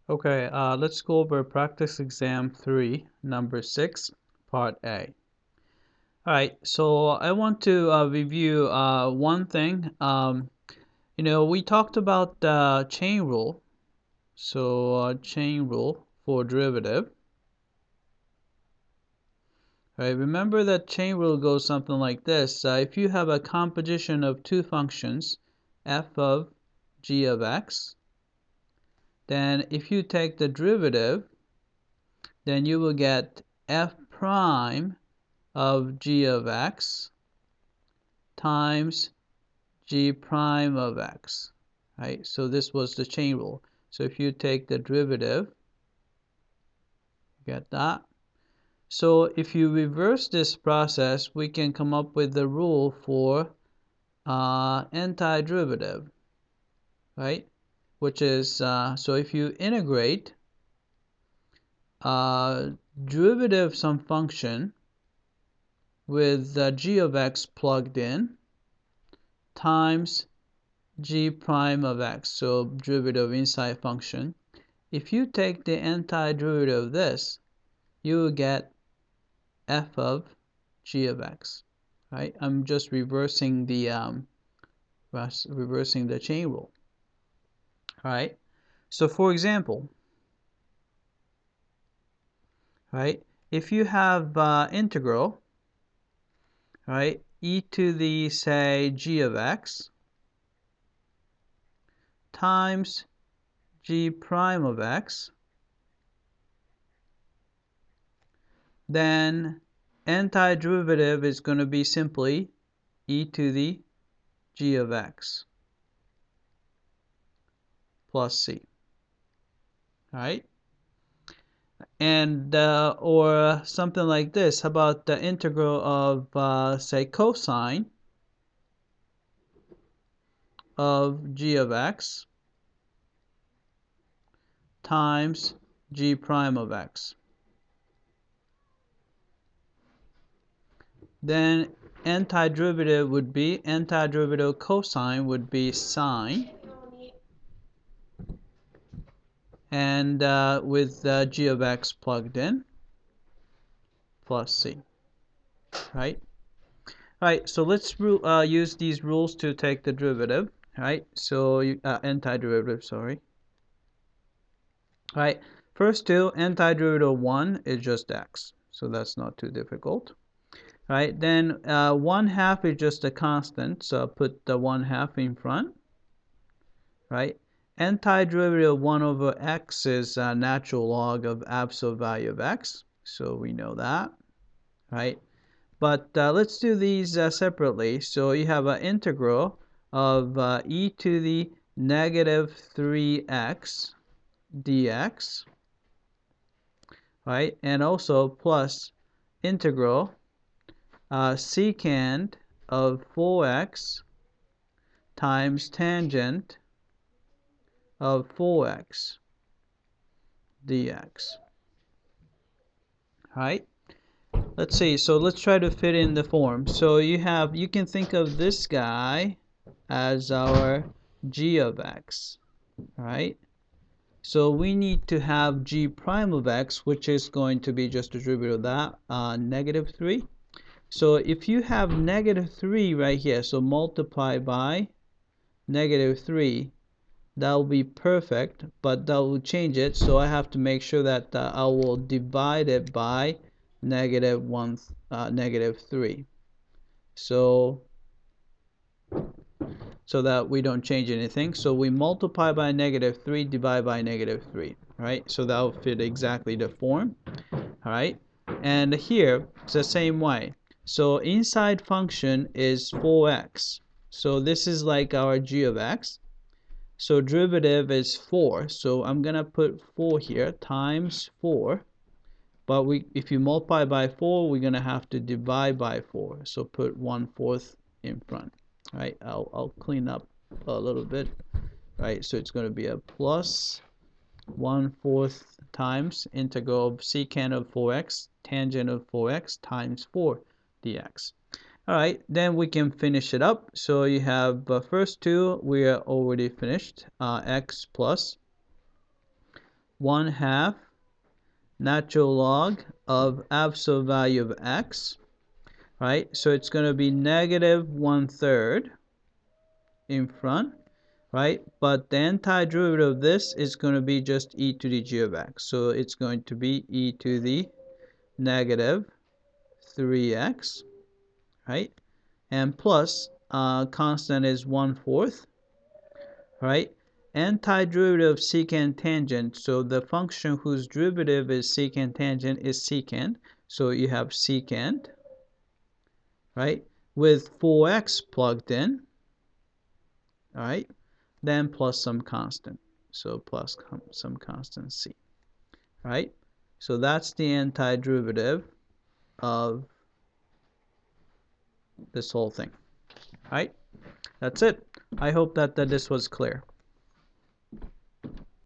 Okay, let's go over practice exam 3, number 6, part A. Alright, so I want to review one thing. We talked about the chain rule. So, chain rule for derivative. Alright, remember that chain rule goes something like this. If you have a composition of two functions, f of g of x, then if you take the derivative, then you will get f prime of g of x times g prime of x, right? So this was the chain rule. So if you take the derivative, get that. So if you reverse this process, we can come up with the rule for antiderivative, right? Which is, so if you integrate derivative some function with g of x plugged in times g prime of x, so derivative inside function. If you take the antiderivative of this, you will get f of g of x, right? I'm just reversing the chain rule. All right. So for example, right, if you have integral, right, e to the, say, g of x times g prime of x, then antiderivative is going to be simply e to the g of x plus c. All right. And or something like this. How about the integral of say cosine of g of x times g prime of x? Then antiderivative cosine would be sine, and with g of x plugged in, plus c, right? Right, so let's use these rules to take the derivative, right? So antiderivative, sorry. Right, first two, antiderivative 1 is just x, so that's not too difficult. Right, then 1/2 is just a constant, so put the 1/2 in front. Right, antiderivative 1 over x is a natural log of absolute value of x, so we know that. Right, but let's do these separately. So you have an integral of e to the negative 3x dx, right, and also plus integral secant of 4x times tangent of 4x dx. Right? Let's see. So let's try to fit in the form. So you can think of this guy as our g of x, right? So we need to have g prime of x, which is going to be just the derivative of that, negative 3. So if you have negative 3 right here, so multiply by negative 3, that will be perfect, but that will change it. So I have to make sure that I will divide it by negative 3. So that we don't change anything. So we multiply by negative 3, divide by negative 3, right? So that will fit exactly the form, all right? And here, it's the same way. So inside function is 4x. So this is like our g of x. So derivative is 4. So I'm going to put 4 here times 4. But if you multiply by 4, we're going to have to divide by 4. So put 1/4 in front. All right, I'll clean up a little bit. Right, so it's going to be a plus 1/4 times integral of secant of 4x tangent of 4x times 4 dx. All right, then we can finish it up. So you have first two, we are already finished, x plus 1/2 natural log of absolute value of x, right? So it's going to be negative 1/3 in front, right? But the antiderivative of this is going to be just e to the g of x. So it's going to be e to the negative 3x, right? And plus constant is 1/4, right? Antiderivative of secant tangent, so the function whose derivative is secant tangent is secant, so you have secant, right, with 4x plugged in, all right, then plus some constant, so plus some constant c, right? So that's the antiderivative of this whole thing, right? That's it. I hope that this was clear.